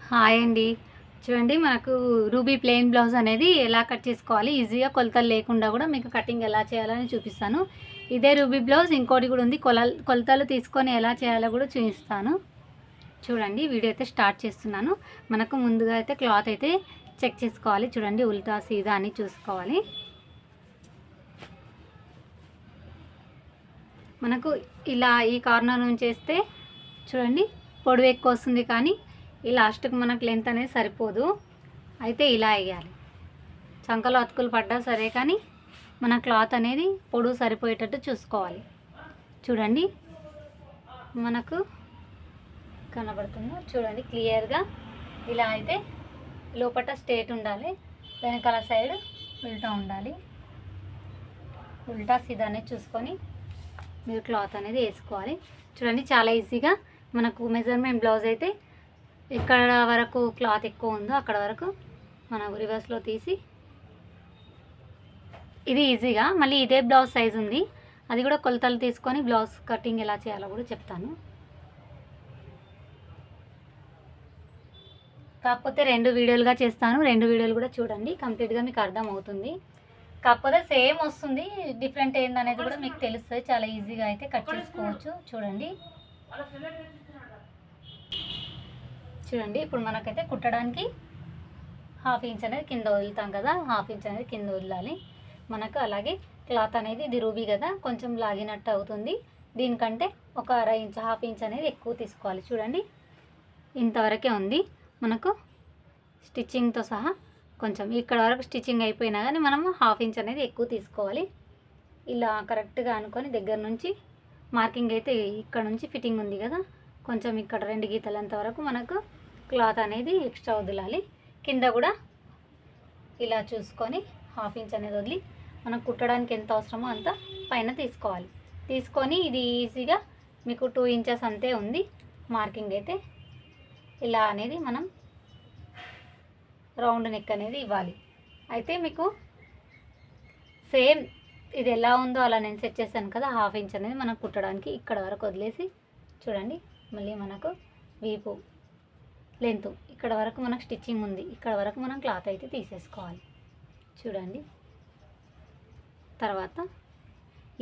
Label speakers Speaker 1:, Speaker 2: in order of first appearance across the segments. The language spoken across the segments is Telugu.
Speaker 1: హాయ్ అండి. చూడండి మనకు రూబీ ప్లెయిన్ బ్లౌజ్ అనేది ఎలా కట్ చేసుకోవాలి, ఈజీగా కొలతలు లేకుండా కూడా మీకు కటింగ్ ఎలా చేయాలని చూపిస్తాను. ఇదే రూబీ బ్లౌజ్ ఇంకోటి కూడా ఉంది. కొలతలు తీసుకొని ఎలా చేయాలో కూడా చూపిస్తాను. చూడండి వీడియో అయితే స్టార్ట్ చేస్తున్నాను. మనకు ముందుగా అయితే క్లాత్ అయితే చెక్ చేసుకోవాలి. చూడండి ఉల్టా సీదా అని చూసుకోవాలి. మనకు ఇలా ఈ కార్నర్ నుంచి వేస్తే చూడండి పొడవు ఎక్కువ వస్తుంది, కానీ ఈ లాస్ట్కి మనకు లెంత్ అనేది సరిపోదు. అయితే ఇలా వేయాలి. చంకలో అతుకులు పడ్డా సరే, కానీ మన క్లాత్ అనేది పొడవు సరిపోయేటట్టు చూసుకోవాలి. చూడండి మనకు కనబడుతుందో చూడండి క్లియర్గా. ఇలా అయితే లోపల స్ట్రేట్ ఉండాలి, వెనకాల సైడ్ ఉల్టా ఉండాలి. ఉల్టా సీదా అనేది చూసుకొని మీరు క్లాత్ అనేది వేసుకోవాలి. చూడండి చాలా ఈజీగా మనకు మెజర్మెంట్ బ్లౌజ్ అయితే ఎక్కడ వరకు క్లాత్ ఎక్కువ ఉందో అక్కడ వరకు మనం రివర్స్లో తీసి, ఇది ఈజీగా. మళ్ళీ ఇదే బ్లౌజ్ సైజ్ ఉంది, అది కూడా కొలతలు తీసుకొని బ్లౌజ్ కటింగ్ ఎలా చేయాలో కూడా చెప్తాను. కాకపోతే 2 వీడియోలుగా చేస్తాను. 2 వీడియోలు కూడా చూడండి, కంప్లీట్గా మీకు అర్థం అవుతుంది. కాకపోతే సేమ్ వస్తుంది, డిఫరెంట్ ఏందనేది కూడా మీకు తెలుస్తుంది. చాలా ఈజీగా అయితే కట్ చేసుకోవచ్చు. చూడండి చూడండి ఇప్పుడు మనకైతే కుట్టడానికి 1/2 ఇంచ్ అనేది కింద వదులుతాం కదా, 1/2 ఇంచ్ అనేది కింద వదలాలి మనకు. అలాగే క్లాత్ అనేది ఇది రూబీ కదా, కొంచెం లాగినట్టు అవుతుంది. దీనికంటే ఒక 1/2 ఇంచ్ 1/2 ఇంచ్ అనేది ఎక్కువ తీసుకోవాలి. చూడండి ఇంతవరకే ఉంది మనకు. స్టిచ్చింగ్తో సహా కొంచెం ఇక్కడ వరకు స్టిచ్చింగ్ అయిపోయినా కానీ మనము 1/2 ఇంచ్ అనేది ఎక్కువ తీసుకోవాలి. ఇలా కరెక్ట్గా అనుకొని దగ్గర నుంచి మార్కింగ్ అయితే ఇక్కడ నుంచి ఫిట్టింగ్ ఉంది కదా, కొంచెం ఇక్కడ 2 గీతలంత వరకు మనకు క్లాత్ అనేది ఎక్స్ట్రా వదలాలి. కింద కూడా ఇలా చూసుకొని 1/2 ఇంచ్ అనేది వదిలి మనం కుట్టడానికి ఎంత అవసరమో అంత పైన తీసుకోవాలి. తీసుకొని ఇది ఈజీగా మీకు 2 ఇంచెస్ అంతే ఉంది మార్కింగ్ అయితే. ఇలా అనేది మనం రౌండ్ నెక్ అనేది ఇవ్వాలి. అయితే మీకు సేమ్ ఇది ఎలా ఉందో అలా నేను సెట్ చేశాను కదా, 1/2 ఇంచ్ అనేది మనం కుట్టడానికి ఇక్కడ వరకు వదిలేసి చూడండి. మళ్ళీ మనకు వీపు లెంత్ ఇక్కడ వరకు మనకు స్టిచ్చింగ్ ఉంది, ఇక్కడ వరకు మనం క్లాత్ అయితే తీసేసుకోవాలి. చూడండి తర్వాత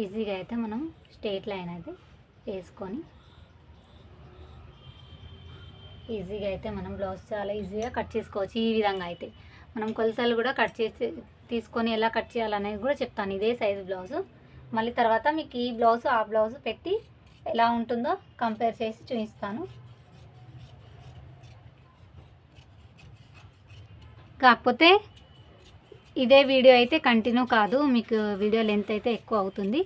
Speaker 1: ఈజీగా అయితే మనం స్ట్రెయిట్ లైన్ అయితే వేసుకొని ఈజీగా అయితే మనం బ్లౌజ్ చాలా ఈజీగా కట్ చేసుకోవచ్చు. ఈ విధంగా అయితే మనం కొలతలు కూడా కట్ చేసి తీసుకొని ఎలా కట్ చేయాలనేది కూడా చెప్తాను. ఇదే సైజు బ్లౌజు మళ్ళీ తర్వాత మీకు ఈ బ్లౌజు ఆ బ్లౌజు పెట్టి ఎలా ఉంటుందో కంపేర్ చేసి చూపిస్తాను. కాకపోతే ఇదే వీడియో అయితే కంటిన్యూ కాదు, మీకు వీడియో లెంత్ అయితే ఎక్కువ అవుతుంది.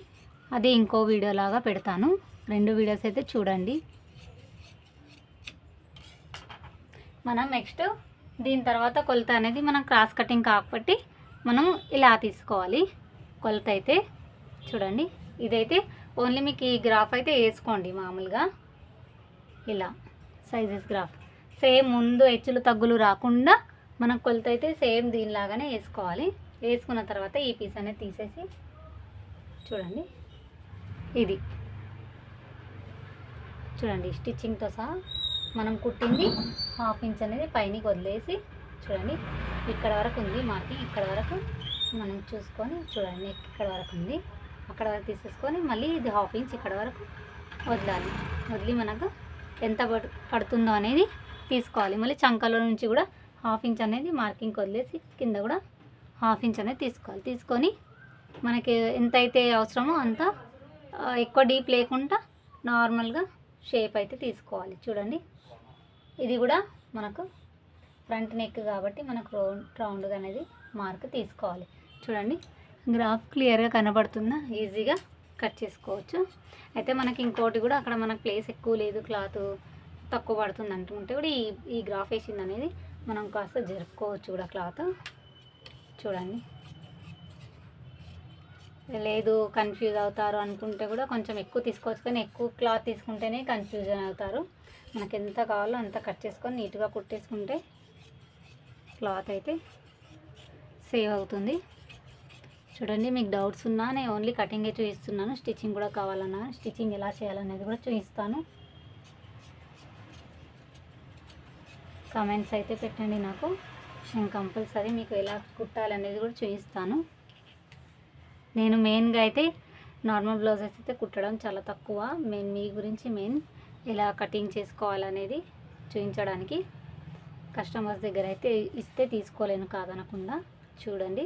Speaker 1: అది ఇంకో వీడియో లాగా పెడతాను. 2 వీడియోస్ అయితే చూడండి. మనం నెక్స్ట్ దీని తర్వాత కొలత అనేది మనం క్రాస్ కటింగ్ కాబట్టి మనం ఇలా తీసుకోవాలి కొలత అయితే. చూడండి ఇదైతే ఓన్లీ మీకు ఈ గ్రాఫ్ అయితే వేసుకోండి మామూలుగా ఇలా సైజెస్ గ్రాఫ్. సేమ్ ముందు హెచ్చులు తగ్గులు రాకుండా మన కొలత అయితే సేమ్ దీనిలాగానే వేసుకోవాలి. వేసుకున్న తర్వాత ఈ పీస్ అనేది తీసేసి చూడండి ఇది చూడండి స్టిచ్చింగ్తో సహా మనం కుట్టింది 1/2 ఇంచ్ అనేది పైనకి వదిలేసి చూడండి ఇక్కడ వరకు ఉంది మార్కింగ్. ఇక్కడ వరకు మనం చూసుకొని చూడండి నెక్ ఇక్కడ వరకు ఉంది, అక్కడ వరకు తీసేసుకొని మళ్ళీ ఇది 1/2 ఇంచ్ ఇక్కడ వరకు వదలాలి. వదిలి మనకు ఎంత పడుతుందో అనేది తీసుకోవాలి. మళ్ళీ చంకలో నుంచి కూడా 1/2 ఇంచ్ అనేది మార్కింగ్ వదిలేసి కింద కూడా 1/2 ఇంచ్ అనేది తీసుకోవాలి. తీసుకొని మనకి ఎంత అయితే అవసరమో అంత ఎక్కువ డీప్ లేకుండా నార్మల్గా షేప్ అయితే తీసుకోవాలి. చూడండి ఇది కూడా మనకు ఫ్రంట్ నెక్ కాబట్టి మనకు రౌండ్గా అనేది మార్క్ తీసుకోవాలి. చూడండి గ్రాఫ్ క్లియర్గా కనబడుతుందా, ఈజీగా కట్ చేసుకోవచ్చు. అయితే మనకి ఇంకోటి కూడా అక్కడ మనకు ప్లేస్ ఎక్కువ లేదు, క్లాత్ తక్కువ పడుతుంది అంటుంటే కూడా ఈ గ్రాఫ్ వేసింది అనేది మనం కాస్త జరుపుకోవచ్చు కూడా క్లాత్. చూడండి లేదు కన్ఫ్యూజ్ అవుతారు అనుకుంటే కూడా కొంచెం ఎక్కువ తీసుకోవచ్చు, కానీ ఎక్కువ క్లాత్ తీసుకుంటేనే కన్ఫ్యూజన్ అవుతారు. మనకు ఎంత కావాలో అంత కట్ చేసుకొని నీట్గా కుట్టేసుకుంటే క్లాత్ అయితే సేవ్ అవుతుంది. చూడండి మీకు డౌట్స్ ఉన్నా నేను ఓన్లీ కటింగే చూపిస్తున్నాను. స్టిచ్చింగ్ కూడా కావాలన్నా స్టిచ్చింగ్ ఎలా చేయాలనేది కూడా చూపిస్తాను. కామెంట్స్ అయితే పెట్టండి నాకు. నేను కంపల్సరీ మీకు ఎలా కుట్టాలనేది కూడా చూపిస్తాను. నేను మెయిన్గా అయితే నార్మల్ బ్లౌజెస్ అయితే కుట్టడం చాలా తక్కువ. మీ గురించి ఎలా కటింగ్ చేసుకోవాలనేది చూపించడానికి. కస్టమర్స్ దగ్గర అయితే ఇస్తే తీసుకోలేను కాదనకుండా. చూడండి,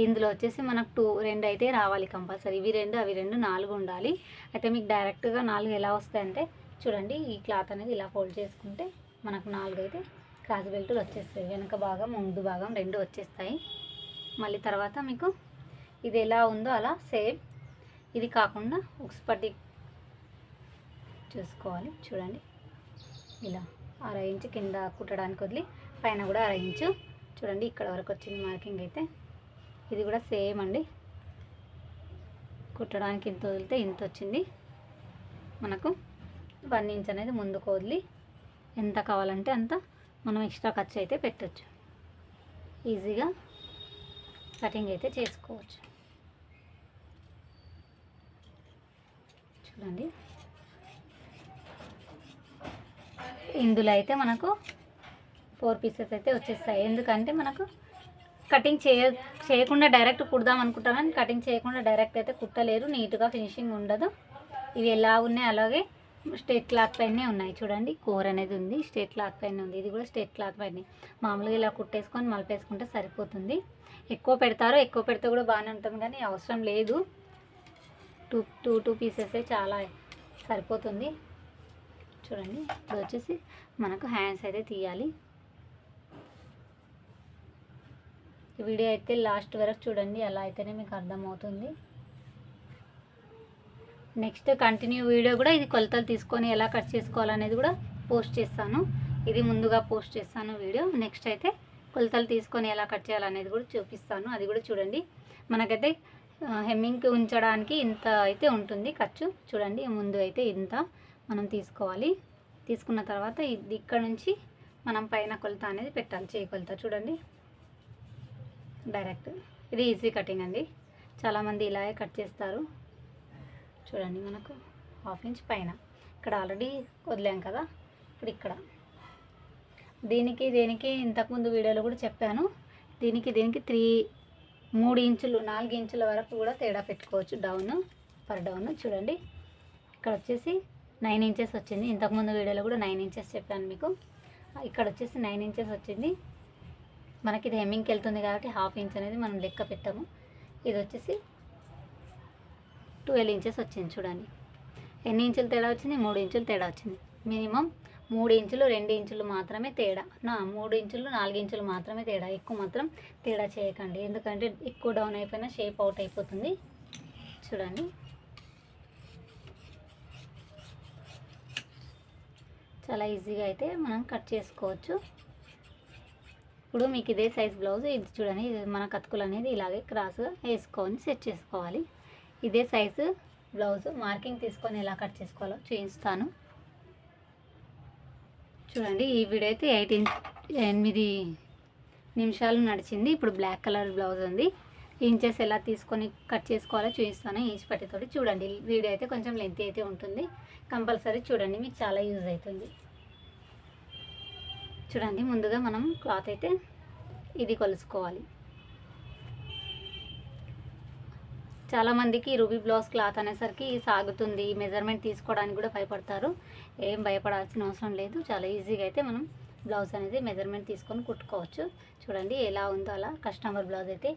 Speaker 1: ఇందులో వచ్చేసి మనకు 2 అయితే రావాలి కంపల్సరీ. ఇవి 2 అవి 2 4 ఉండాలి. అయితే మీకు డైరెక్ట్గా 4 ఎలా వస్తాయంటే చూడండి, ఈ క్లాత్ అనేది ఇలా ఫోల్డ్ చేసుకుంటే మనకు 4 అయితే క్రాస్ బెల్టులు వచ్చేస్తాయి. వెనక భాగం ముందు భాగం 2 వచ్చేస్తాయి. మళ్ళీ తర్వాత మీకు ఇది ఎలా ఉందో అలా సేమ్ ఇది కాకుండా ఉక్స్ పట్టి చూసుకోవాలి. చూడండి, ఇలా 1/2 ఇంచు కింద కుట్టడానికి వదిలి పైన కూడా 1/2 ఇంచు. చూడండి, ఇక్కడ వరకు వచ్చింది మార్కింగ్ అయితే. ఇది కూడా సేమ్ అండి, కుట్టడానికి ఇంత వదిలితే ఇంత వచ్చింది. మనకు 1 ఇంచ్ అనేది ముందుకు వదిలి ఎంత కావాలంటే అంత మనం ఎక్స్ట్రా ఖర్చు అయితే పెట్టచ్చు. ఈజీగా కటింగ్ అయితే చేసుకోవచ్చు. చూడండి, ఇందులో అయితే మనకు 4 పీసెస్ అయితే వచ్చేస్తాయి. ఎందుకంటే మనకు కటింగ్ చేయకుండా డైరెక్ట్ కుడదాం అనుకుంటాం, కానీ కటింగ్ చేయకుండా డైరెక్ట్ అయితే కుట్టలేరు, నీట్గా ఫినిషింగ్ ఉండదు. ఇవి ఎలా ఉన్నాయి అలాగే స్ట్రేట్ క్లాత్ పైనే ఉన్నాయి. చూడండి, కోర్ అనేది ఉంది, స్ట్రేట్ క్లాత్ పైన ఉంది. ఇది కూడా స్ట్రేట్ క్లాత్ పైన. మామూలుగా ఇలా కుట్టేసుకొని మలిపేసుకుంటే సరిపోతుంది. ఎక్కువ పెడతారు, ఎక్కువ పెడితే కూడా బాగానే ఉంటుంది, కానీ అవసరం లేదు. టూ పీసెస్ చాలా సరిపోతుంది. చూడండి, ఇప్పుడు వచ్చేసి మనకు హ్యాండ్స్ అయితే తీయాలి. ఈ వీడియో అయితే లాస్ట్ వరకు చూడండి, అలా అయితేనే మీకు అర్థమవుతుంది. నెక్స్ట్ కంటిన్యూ వీడియో కూడా ఇది కొలతలు తీసుకొని ఎలా కట్ చేసుకోవాలనేది కూడా పోస్ట్ చేస్తాను. ఇది ముందుగా పోస్ట్ చేస్తాను వీడియో. నెక్స్ట్ అయితే కొలతలు తీసుకొని ఎలా కట్ చేయాలనేది కూడా చూపిస్తాను, అది కూడా చూడండి. మనకైతే హెమ్మింగ్కి ఉంచడానికి ఇంత అయితే ఉంటుంది ఖర్చు. చూడండి, ముందు అయితే ఇంత మనం తీసుకోవాలి. తీసుకున్న తర్వాత ఇక్కడ నుంచి మనం పైన కొలత అనేది పెట్టాలి, చేయి కొలత. చూడండి, డైరెక్ట్ ఇది ఈజీ కటింగ్ అండి. చాలామంది ఇలాగే కట్ చేస్తారు. చూడండి, మనకు 1/2 ఇంచ్ పైన ఇక్కడ ఆల్రెడీ వదిలాం కదా. ఇప్పుడు ఇక్కడ దీనికి ఇంతకుముందు వీడియోలో కూడా చెప్పాను. దీనికి 3 ఇంచులు 4 ఇంచుల వరకు కూడా తేడా పెట్టుకోవచ్చు, డౌన్. చూడండి, ఇక్కడ వచ్చేసి 9 ఇంచెస్ వచ్చింది. ఇంతకుముందు వీడియోలో కూడా 9 ఇంచెస్ చెప్పాను మీకు. ఇక్కడ వచ్చేసి 9 ఇంచెస్ వచ్చింది. మనకి ఇది హెమ్మింగ్కి వెళ్తుంది కాబట్టి 1/2 ఇంచ్ అనేది మనం లెక్క పెట్టాము. ఇది వచ్చేసి 12 ఇంచెస్ వచ్చింది. చూడండి, ఎన్ని ఇంచులు తేడా వచ్చింది? 3 ఇంచులు తేడా వచ్చింది. మినిమం 3 ఇంచులు 2 ఇంచులు మాత్రమే తేడా, 3 ఇంచులు 4 ఇంచులు మాత్రమే తేడా. ఎక్కువ మాత్రం తేడా చేయకండి, ఎందుకంటే ఎక్కువ డౌన్ అయిపోయినా షేప్ అవుట్ అయిపోతుంది. చూడండి, చాలా ఈజీగా అయితే మనం కట్ చేసుకోవచ్చు. ఇప్పుడు మీకు ఇదే సైజ్ బ్లౌజ్ ఇది చూడండి, ఇది మన కతుకులు అనేది ఇలాగే క్రాస్గా వేసుకొని సెట్ చేసుకోవాలి. ఇదే సైజు బ్లౌజ్ మార్కింగ్ తీసుకొని ఎలా కట్ చేసుకోవాలో చూపిస్తాను. చూడండి, ఈ వీడియో అయితే 8 నిమిషాలు నడిచింది. ఇప్పుడు బ్లాక్ కలర్ బ్లౌజ్ ఉంది. ఇంచెస్ ఎలా తీసుకొని కట్ చేసుకోవాలో చూపిస్తాను ఇంచ్ పట్టితోటి. చూడండి, వీడియో అయితే కొంచెం లెంత్ అయితే ఉంటుంది, కంపల్సరీ చూడండి, మీకు చాలా యూజ్ అవుతుంది. చూడండి, ముందుగా మనం క్లాత్ అయితే ఇది కొలుసుకోవాలి. చాలామందికి రూబీ బ్లౌజ్ క్లాత్ అనేసరికి సాగుతుంది, మెజర్మెంట్ తీసుకోవడానికి కూడా భయపడతారు. ఏం భయపడాల్సిన అవసరం లేదు, చాలా ఈజీగా అయితే మనం బ్లౌజ్ అనేది మెజర్మెంట్ తీసుకొని కుట్టుకోవచ్చు. చూడండి, ఎలా ఉందో అలా కస్టమర్ బ్లౌజ్ అయితే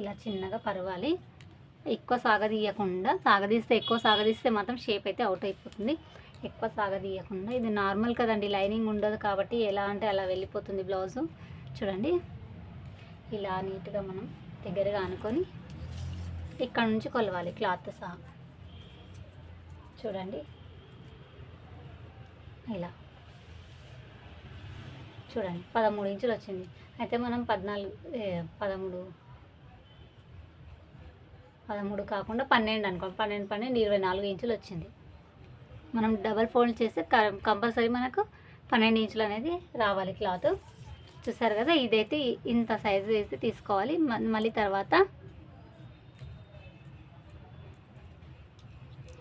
Speaker 1: ఇలా చిన్నగా పరవాలి. ఎక్కువ ఎక్కువ సాగదీస్తే మాత్రం షేప్ అయితే అవుట్ అయిపోతుంది. ఎక్కువ సాగదీయకుండా, ఇది నార్మల్ కదండి, లైనింగ్ ఉండదు కాబట్టి ఎలా అంటే అలా వెళ్ళిపోతుంది బ్లౌజు. చూడండి, ఇలా నీట్గా మనం దగ్గరగా అనుకొని ఇక్కడ నుంచి కొలవాలి క్లాత్ సహా. చూడండి, ఇలా చూడండి 13 ఇంచులు వచ్చింది. అయితే మనం 13 కాకుండా 12 అనుకోండి. 12 24 ఇంచులు వచ్చింది. మనం డబల్ ఫోల్డ్ చేస్తే కంపల్సరీ మనకు 12 ఇంచులు అనేది రావాలి క్లాత్. చూసారు కదా, ఇదైతే ఇంత సైజు వేసి తీసుకోవాలి. మళ్ళీ తర్వాత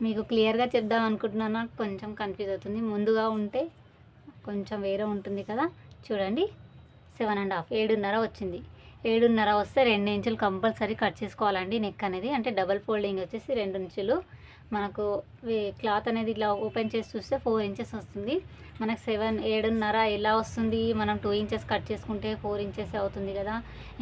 Speaker 1: మీకు క్లియర్గా చెప్దాం అనుకుంటున్నాను, నాకు కొంచెం కన్ఫ్యూజ్ అవుతుంది. ముందుగా ఉంటే కొంచెం వేరే ఉంటుంది కదా. చూడండి 7.5 7.5 వచ్చింది. 7.5 వస్తే 2 ఇంచులు కంపల్సరీ కట్ చేసుకోవాలండి. నెక్ అనేది అంటే డబల్ ఫోల్డింగ్ వచ్చేసి 2 ఇంచులు. మనకు క్లాత్ అనేది ఇట్లా ఓపెన్ చేసి చూస్తే 4 ఇంచెస్ వస్తుంది. మనకు 7.5 ఎలా వస్తుంది, మనం 2 ఇంచెస్ కట్ చేసుకుంటే 4 ఇంచెస్ అవుతుంది కదా.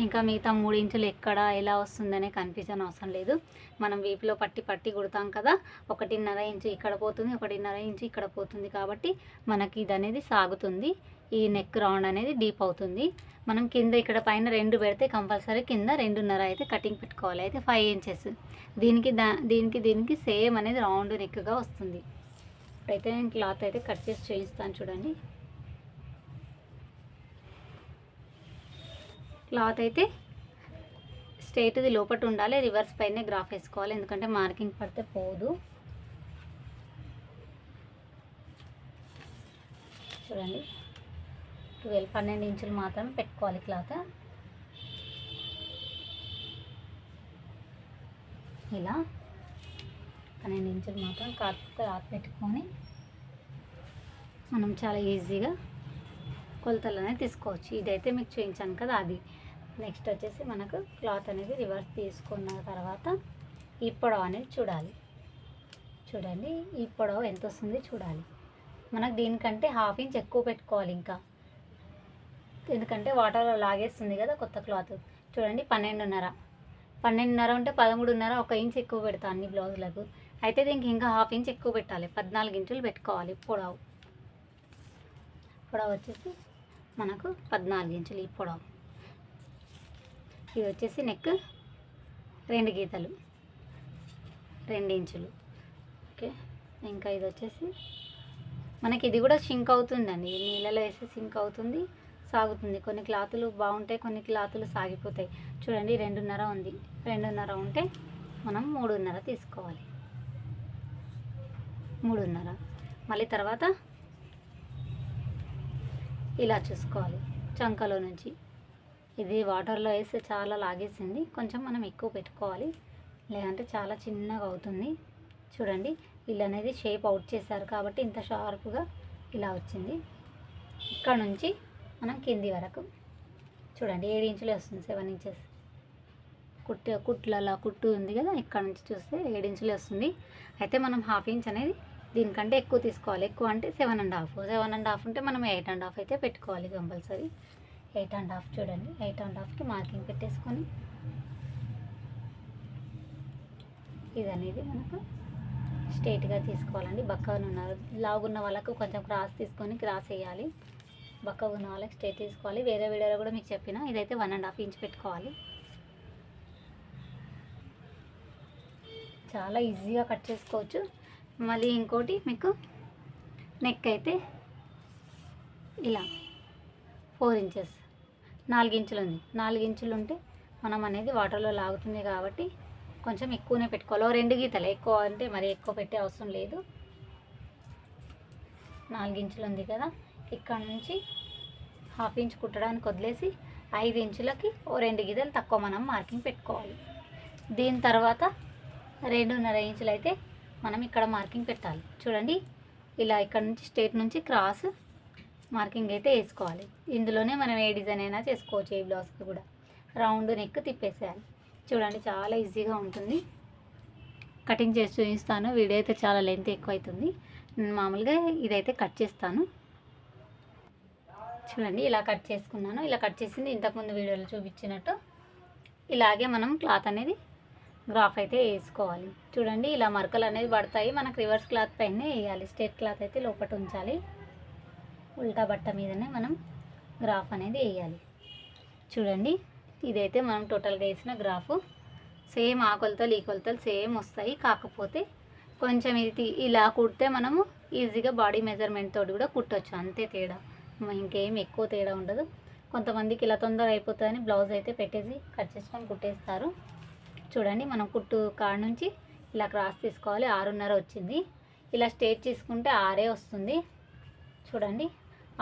Speaker 1: ఇంకా మిగతా 3 ఇంచులు ఎక్కడ ఎలా వస్తుందనే కన్ఫ్యూజన్ అవసరం లేదు. మనం వీపులో పట్టి కుడతాం కదా, 1.5 ఇంచు ఇక్కడ పోతుంది, 1.5 ఇంచు ఇక్కడ పోతుంది. కాబట్టి మనకి ఇది అనేది సాగుతుంది. ఈ నెక్ రౌండ్ అనేది డీప్ అవుతుంది. మనం కింద ఇక్కడ పైన 2 పెడితే కంపల్సరీ కింద 2.5 అయితే కటింగ్ పెట్టుకోవాలి. అయితే 5 ఇంచెస్ దీనికి సేమ్ అనేది రౌండ్ నెక్గా వస్తుంది. అయితే నేను క్లాత్ అయితే కట్ చేసి చూపిస్తాను చూడండి. క్లాత్ అయితే స్ట్రైట్ది లోపల ఉండాలి, రివర్స్ పైనే గ్రాఫ్ వేసుకోవాలి, ఎందుకంటే మార్కింగ్ పడితే పోదు. చూడండి 12 ఇంచులు మాత్రమే పెట్టుకోవాలి క్లాత్. ఇలా 12 ఇంచులు మాత్రం క్లాత్ పెట్టుకొని మనం చాలా ఈజీగా కొలతలు అనేది తీసుకోవచ్చు. ఇదైతే మీకు చూపించాను కదా అది. నెక్స్ట్ వచ్చేసి మనకు క్లాత్ అనేది రివర్స్ తీసుకున్న తర్వాత ఈ పొడవు అనేది చూడాలి. చూడండి ఈ పొడవు ఎంత వస్తుంది చూడాలి. మనకు దీనికంటే 1/2 ఇంచ్ ఎక్కువ పెట్టుకోవాలి ఇంకా, ఎందుకంటే వాటర్లో లాగేస్తుంది కదా కొత్త క్లాత్. చూడండి 12.5 ఉంటే 13.5, 1 ఇంచ్ ఎక్కువ పెడతా అన్ని బ్లౌజులకు. అయితే దీనికి ఇంకా 1/2 ఇంచ్ ఎక్కువ పెట్టాలి, 14 ఇంచులు పెట్టుకోవాలి పొడవు. వచ్చేసి మనకు 14 ఇంచులు ఈ పొడవు. ఇది వచ్చేసి నెక్ 2 గీతలు 2 ఇంచులు. ఓకే, ఇంకా ఇది వచ్చేసి మనకి ఇది కూడా సింక్ అవుతుందండి, నీళ్ళలో వేసి సింక్ అవుతుంది, సాగుతుంది. కొన్ని క్లాతులు బాగుంటాయి, కొన్ని క్లాతులు సాగిపోతాయి. చూడండి 2.5 ఉంది, 2.5 ఉంటే మనం 3.5 తీసుకోవాలి. 3.5 మళ్ళీ తర్వాత ఇలా చూసుకోవాలి చంకలో నుంచి. ఇది వాటర్లో వేస్తే చాలా లాగేసింది, కొంచెం మనం ఎక్కువ పెట్టుకోవాలి, లేదంటే చాలా చిన్నగా అవుతుంది. చూడండి ఇలా అనేది షేప్ అవుట్ చేశారు కాబట్టి ఇంత షార్ప్గా ఇలా వచ్చింది. ఇక్కడ నుంచి మనం కింది వరకు చూడండి 7 ఇంచులే వస్తుంది, 7 ఇంచెస్. కుట్టు ఉంది కదా, ఇక్కడ నుంచి చూస్తే 7 ఇంచులే వస్తుంది. అయితే మనం 1/2 ఇంచ్ అనేది దీనికంటే ఎక్కువ తీసుకోవాలి. ఎక్కువ అంటే 7.5 ఉంటే మనం 8.5 అయితే పెట్టుకోవాలి కంపల్సరీ. 8.5 చూడండి, 8.5కి మార్కింగ్ పెట్టేసుకొని ఇది అనేది మనకు స్ట్రైట్గా తీసుకోవాలండి. బక్కగా లావుగున్న వాళ్ళకు కొంచెం క్రాస్ తీసుకొని క్రాస్ వేయాలి, బక్కగా ఉన్న వాళ్ళకి స్ట్రైట్ తీసుకోవాలి. వేరే వీడియోలో కూడా మీకు చెప్పిన, ఇదైతే 1.5 ఇంచ్ పెట్టుకోవాలి. చాలా ఈజీగా కట్ చేసుకోవచ్చు. మళ్ళీ ఇంకోటి మీకు నెక్ అయితే ఇలా 4 ఇంచెస్ 4 ఇంచులు ఉంది. 4 ఇంచులు ఉంటే మనం అనేది వాటర్లో లాగుతుంది కాబట్టి కొంచెం ఎక్కువనే పెట్టుకోవాలి. 2 గీతలు ఎక్కువ అంటే మరి ఎక్కువ పెట్టే అవసరం లేదు. 4 ఇంచులు ఉంది కదా, ఇక్కడ నుంచి 1/2 ఇంచ్ కుట్టడానికి వదిలేసి 5 ఇంచులకి 2 గీతలు తక్కువ మనం మార్కింగ్ పెట్టుకోవాలి. దీని తర్వాత 2.5 ఇంచులు అయితే మనం ఇక్కడ మార్కింగ్ పెట్టాలి. చూడండి ఇలా ఇక్కడ నుంచి స్ట్రైట్ నుంచి క్రాస్ మార్కింగ్ అయితే వేసుకోవాలి. ఇందులోనే మనం ఏ డిజైన్ అయినా చేసుకోవచ్చు. ఈ బ్లౌజ్కి కూడా రౌండ్ నెక్ తిప్పేసేయాలి. చూడండి చాలా ఈజీగా ఉంటుంది. కటింగ్ చేసి చూపిస్తాను, వీడియో అయితే చాలా లెంత్ ఎక్కువ అవుతుంది. నేను మామూలుగా ఇదైతే కట్ చేస్తాను. చూడండి ఇలా కట్ చేసుకున్నాను. ఇలా కట్ చేసింది ఇంతకుముందు వీడియోలో చూపించినట్టు ఇలాగే మనం క్లాత్ అనేది గ్రాఫ్ అయితే వేసుకోవాలి. చూడండి ఇలా మరకలు అనేది పడతాయి, మనకు రివర్స్ క్లాత్ పైనే వేయాలి. స్ట్రైట్ క్లాత్ అయితే లోపల ఉంచాలి, ఉల్టా బట్ట మీదనే మనం గ్రాఫ్ అనేది వేయాలి. చూడండి ఇదైతే మనం టోటల్గా వేసిన గ్రాఫ్. సేమ్ ఆ కొలతలు ఈ కొలతలు సేమ్ వస్తాయి, కాకపోతే కొంచెం ఇది ఇలా కుడితే మనము ఈజీగా బాడీ మెజర్మెంట్ తోటి కూడా కుట్టవచ్చు, అంతే తేడా, ఇంకేం ఎక్కువ తేడా ఉండదు. కొంతమందికి ఇలా తొందరగా అయిపోతుందని బ్లౌజ్ అయితే పెట్టేసి కట్ చేసుకొని కుట్టేస్తారు. చూడండి మనం కుట్టు కాడ నుంచి ఇలా క్రాస్ తీసుకోవాలి. 6.5 వచ్చింది. ఇలా స్ట్రైట్ తీసుకుంటే 6 వస్తుంది. చూడండి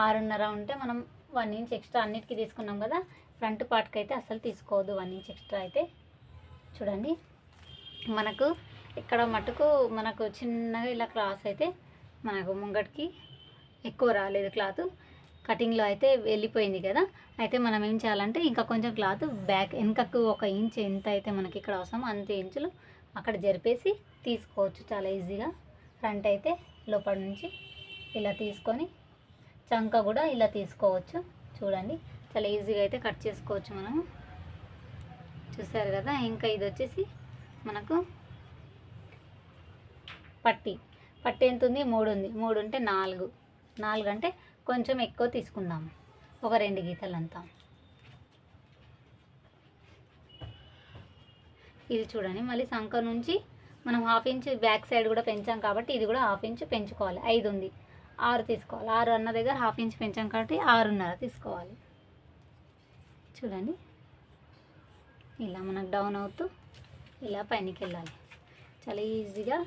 Speaker 1: 6.5 ఉంటే మనం 1 ఇంచ్ ఎక్స్ట్రా అన్నిటికీ తీసుకున్నాం కదా, ఫ్రంట్ పార్ట్కి అయితే అసలు తీసుకోవద్దు 1 ఇంచ్ ఎక్స్ట్రా అయితే. చూడండి మనకు ఇక్కడ మటుకు మనకు చిన్నగా ఇలా క్రాస్ అయితే మనకు ముంగటికి ఎక్కువ రాలేదు క్లాత్, కటింగ్లో అయితే వెళ్ళిపోయింది కదా. అయితే మనం ఏం చేయాలంటే ఇంకా కొంచెం క్లాత్ బ్యాక్ వెనకకు 1 ఇంచ్ ఎంత అయితే మనకి ఇక్కడ అవసరమో అంత ఇంచులు అక్కడ జరిపేసి తీసుకోవచ్చు చాలా ఈజీగా. ఫ్రంట్ అయితే లోపల నుంచి ఇలా తీసుకొని చంక కూడా ఇలా తీసుకోవచ్చు. చూడండి చాలా ఈజీగా అయితే కట్ చేసుకోవచ్చు మనము. చూసారు కదా. ఇంకా ఇది వచ్చేసి మనకు పట్టి ఎంత ఉంది? 3 ఉంది. 3 ఉంటే 4 అంటే కొంచెం ఎక్కువ తీసుకుందాం, ఒక 2 గీతలంతా. ఇది చూడండి మళ్ళీ సంక నుంచి మనం 1/2 ఇంచ్ బ్యాక్ సైడ్ కూడా పెంచాం కాబట్టి ఇది కూడా 1/2 ఇంచ్ పెంచుకోవాలి. 5 ఉంది, 6 తీసుకోవాలి. 6 అన్న దగ్గర 1/2 ఇంచ్ పెంచాం కాబట్టి 6.5 తీసుకోవాలి. చూడండి ఇలా మనకు డౌన్ అవుతూ ఇలా పైనకి వెళ్ళాలి. చాలా ఈజీగా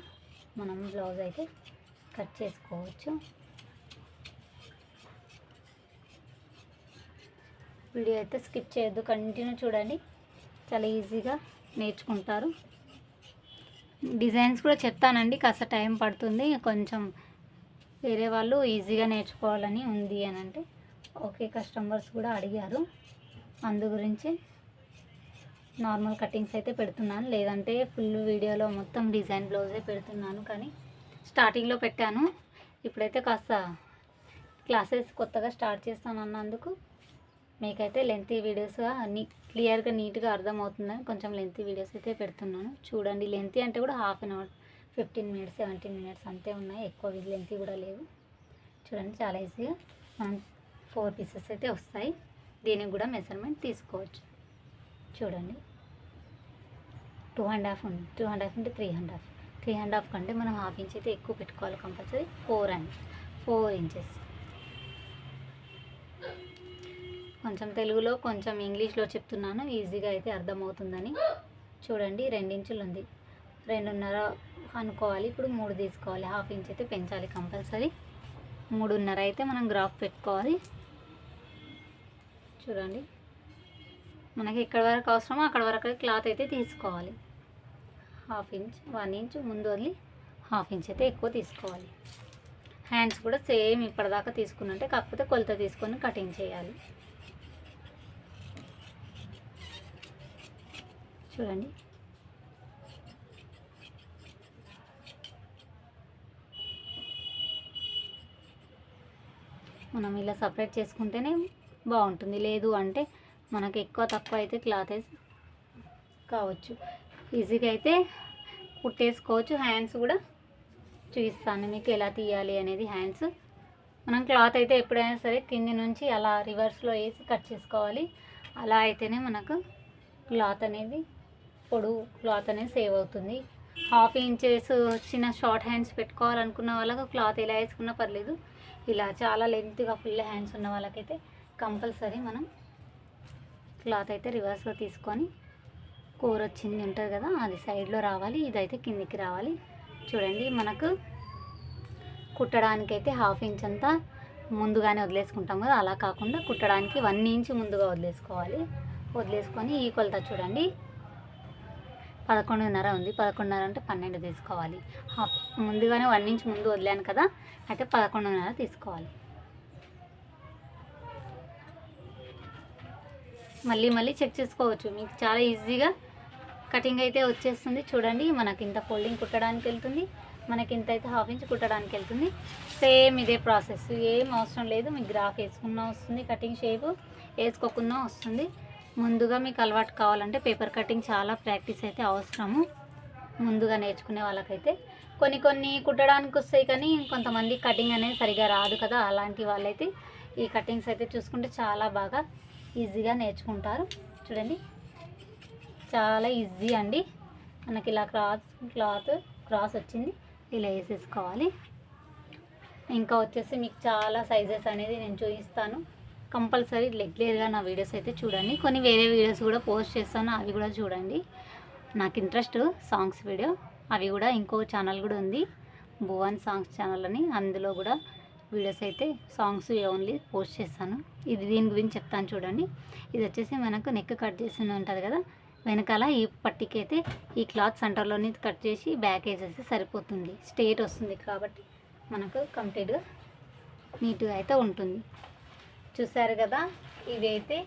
Speaker 1: మనం బ్లౌజ్ అయితే కట్ చేసుకోవచ్చు. వీడియో అయితే స్కిప్ చేయొద్దు, కంటిన్యూ చూడండి, చాలా ఈజీగా నేర్చుకుంటారు. డిజైన్స్ కూడా చెప్తానండి, కాస్త టైం పడుతుంది. కొంచెం వేరే వాళ్ళు ఈజీగా నేర్చుకోవాలని ఉంది అని అంటే ఓకే, కస్టమర్స్ కూడా అడిగారు, అందు గురించి నార్మల్ కటింగ్స్ అయితే పెడుతున్నాను. లేదంటే ఫుల్ వీడియోలో మొత్తం డిజైన్ బ్లౌజే పెడుతున్నాను. కానీ స్టార్టింగ్లో పెట్టాను, ఇప్పుడైతే కాస్త క్లాసెస్ కొత్తగా స్టార్ట్ చేస్తానన్నందుకు మీకైతే లెంతీ వీడియోస్గా క్లియర్గా నీట్గా అర్థమవుతుందని కొంచెం లెంతీ వీడియోస్ అయితే పెడుతున్నాను. చూడండి, లెంతీ అంటే కూడా 1/2 అవర్, 15 మినిట్స్, 17 మినిట్స్ అంతే ఉన్నాయి, ఎక్కువ లెంతీ కూడా లేవు. చూడండి చాలా ఈజీగా మనం 4 పీసెస్ అయితే వస్తాయి. దీనికి కూడా మెజర్మెంట్ తీసుకోవచ్చు. చూడండి 2.5 ఉంది, 2.5 అంటే 3.5, 3.5 కంటే మనం 1/2 ఇంచ్ అయితే ఎక్కువ పెట్టుకోవాలి కంపల్సరీ. 4 ఇంచెస్. కొంచెం తెలుగులో కొంచెం ఇంగ్లీష్లో చెప్తున్నాను, ఈజీగా అయితే అర్థమవుతుందని. చూడండి 2 ఇంచులు ఉంది, 2.5 అనుకోవాలి. ఇప్పుడు 3 తీసుకోవాలి, 1/2 ఇంచ్ అయితే పెంచాలి కంపల్సరీ. 3.5 అయితే మనం గ్రాఫ్ పెట్టుకోవాలి. చూడండి మనకి ఎక్కడ వరకు అవసరమో అక్కడ వరకు క్లాత్ అయితే తీసుకోవాలి. 1/2 ఇంచ్, 1 ఇంచ్ ముందు వదిలి 1/2 ఇంచ్ అయితే ఎక్కువ తీసుకోవాలి. హ్యాండ్స్ కూడా సేమ్ ఇప్పటిదాకా తీసుకున్నట్టే, కాకపోతే కొలత తీసుకొని కటింగ్ చేయాలి. చూడండి మనం ఇలా సపరేట్ చేసుకుంటేనే బాగుంటుంది, లేదు అంటే మనకు ఎక్కువ తక్కువ అయితే క్లాత్ అయితే కావచ్చు. ఈజీగా అయితే కుట్టేసుకోవచ్చు. హ్యాండ్స్ కూడా చూపిస్తాను మీకు ఎలా తీయాలి అనేది. హ్యాండ్స్ మనం క్లాత్ అయితే ఎప్పుడైనా సరే కింది నుంచి అలా రివర్స్లో వేసి కట్ చేసుకోవాలి. అలా అయితేనే మనకు క్లాత్ అనేది పొడుగు క్లాత్ అనేది సేవ్ అవుతుంది. 1/2 ఇంచెస్ చిన్న షార్ట్ హ్యాండ్స్ పెట్టుకోవాలనుకున్న వాళ్ళకు క్లాత్ ఎలా వేసుకున్నా పర్లేదు. ఇలా చాలా లెంత్గా ఫుల్ హ్యాండ్స్ ఉన్న వాళ్ళకైతే కంపల్సరీ మనం క్లాత్ అయితే రివర్స్లో తీసుకొని కూర వచ్చింది ఉంటుంది కదా, అది సైడ్లో రావాలి, ఇదైతే కిందికి రావాలి. చూడండి మనకు కుట్టడానికైతే 1/2 ఇంచ్ అంతా ముందుగానే వదిలేసుకుంటాం కదా, అలా కాకుండా కుట్టడానికి 1 ఇంచ్ ముందుగా వదిలేసుకోవాలి. వదిలేసుకొని ఈ కొలత చూడండి 11.5 ఉంది, 11.5 అంటే 12 తీసుకోవాలి. ముందుగానే 1 ఇంచ్ ముందు వదిలాను కదా, అయితే 11.5 తీసుకోవాలి. మళ్ళీ చెక్ చేసుకోవచ్చు, మీకు చాలా ఈజీగా కటింగ్ అయితే వచ్చేస్తుంది. చూడండి మనకి ఇంత ఫోల్డింగ్ కుట్టడానికి వెళ్తుంది, మనకి ఇంత అయితే 1/2 ఇంచ్ కుట్టడానికి వెళ్తుంది. సేమ్ ఇదే ప్రాసెస్, ఏం అవసరం లేదు. మీకు గ్రాఫ్ వేసుకున్నా వస్తుంది, కటింగ్ షేప్ వేసుకోకున్నా వస్తుంది. ముందుగా మీకు అలవాటు కావాలంటే పేపర్ కటింగ్ చాలా ప్రాక్టీస్ అయితే అవసరము. ముందుగా నేర్చుకునే వాళ్ళకైతే కొన్ని కుట్టడానికి వస్తాయి, కానీ కొంతమంది కటింగ్ అనేది సరిగా రాదు కదా, అలాంటి వాళ్ళైతే ఈ కటింగ్స్ అయితే చూసుకుంటే చాలా బాగా ఈజీగా నేర్చుకుంటారు. చూడండి చాలా ఈజీ అండి. మనకి ఇలా క్రాస్ వచ్చింది, ఇలా వేసేసుకోవాలి. ఇంకా వచ్చేసి మీకు చాలా సైజెస్ అనేది నేను చూపిస్తాను. కంపల్సరీ రెగ్యులర్గా నా వీడియోస్ అయితే చూడండి. కొన్ని వేరే వీడియోస్ కూడా పోస్ట్ చేస్తాను, అవి కూడా చూడండి. నాకు ఇంట్రెస్ట్ సాంగ్స్ వీడియో, అవి కూడా ఇంకో ఛానల్ కూడా ఉంది, భువన్ సాంగ్స్ ఛానల్ అని, అందులో కూడా వీడియోస్ అయితే సాంగ్స్ ఓన్లీ పోస్ట్ చేస్తాను. దీని గురించి చెప్తాను చూడండి. ఇది వచ్చేసి మనకు నెక్ కట్ చేసి ఉంటుంది కదా, వెనకాల ఈ పట్టికి అయితే ఈ క్లాత్ సెంటర్లోని కట్ చేసి బ్యాక్ వేసేసి సరిపోతుంది, స్ట్రేట్ వస్తుంది కాబట్టి మనకు కంప్లీట్గా నీట్గా అయితే ఉంటుంది. చూసారు కదా, ఇవైతే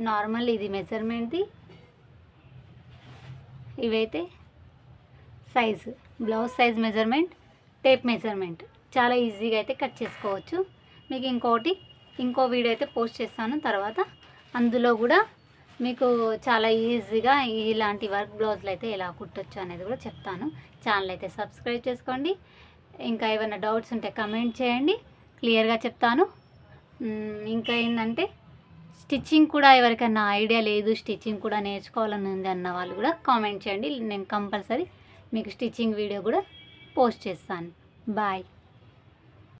Speaker 1: నార్మల్, ఇది మెజర్మెంట్ది, ఇవైతే size, blouse size measurement, tape measurement. చాలా ఈజీగా అయితే కట్ చేసుకోవచ్చు. మీకు ఇంకో వీడియో అయితే పోస్ట్ చేస్తాను తర్వాత. అందులో కూడా మీకు చాలా ఈజీగా ఇలాంటి వర్క్ బ్లౌజులు అయితే ఎలా కుట్టొచ్చు అనేది కూడా చెప్తాను. ఛానల్ అయితే సబ్స్క్రైబ్ చేసుకోండి. ఇంకా ఏమైనా డౌట్స్ ఉంటే కమెంట్ చేయండి, క్లియర్గా చెప్తాను. ఇంకా ఏంటంటే స్టిచ్చింగ్ కూడా ఎవరికైనా ఐడియా లేదు, స్టిచ్చింగ్ కూడా నేర్చుకోవాలని ఉంది అన్న వాళ్ళు కూడా కామెంట్ చేయండి. నేను కంపల్సరీ మీకు స్టిచ్చింగ్ వీడియో కూడా పోస్ట్ చేస్తాను. బాయ్.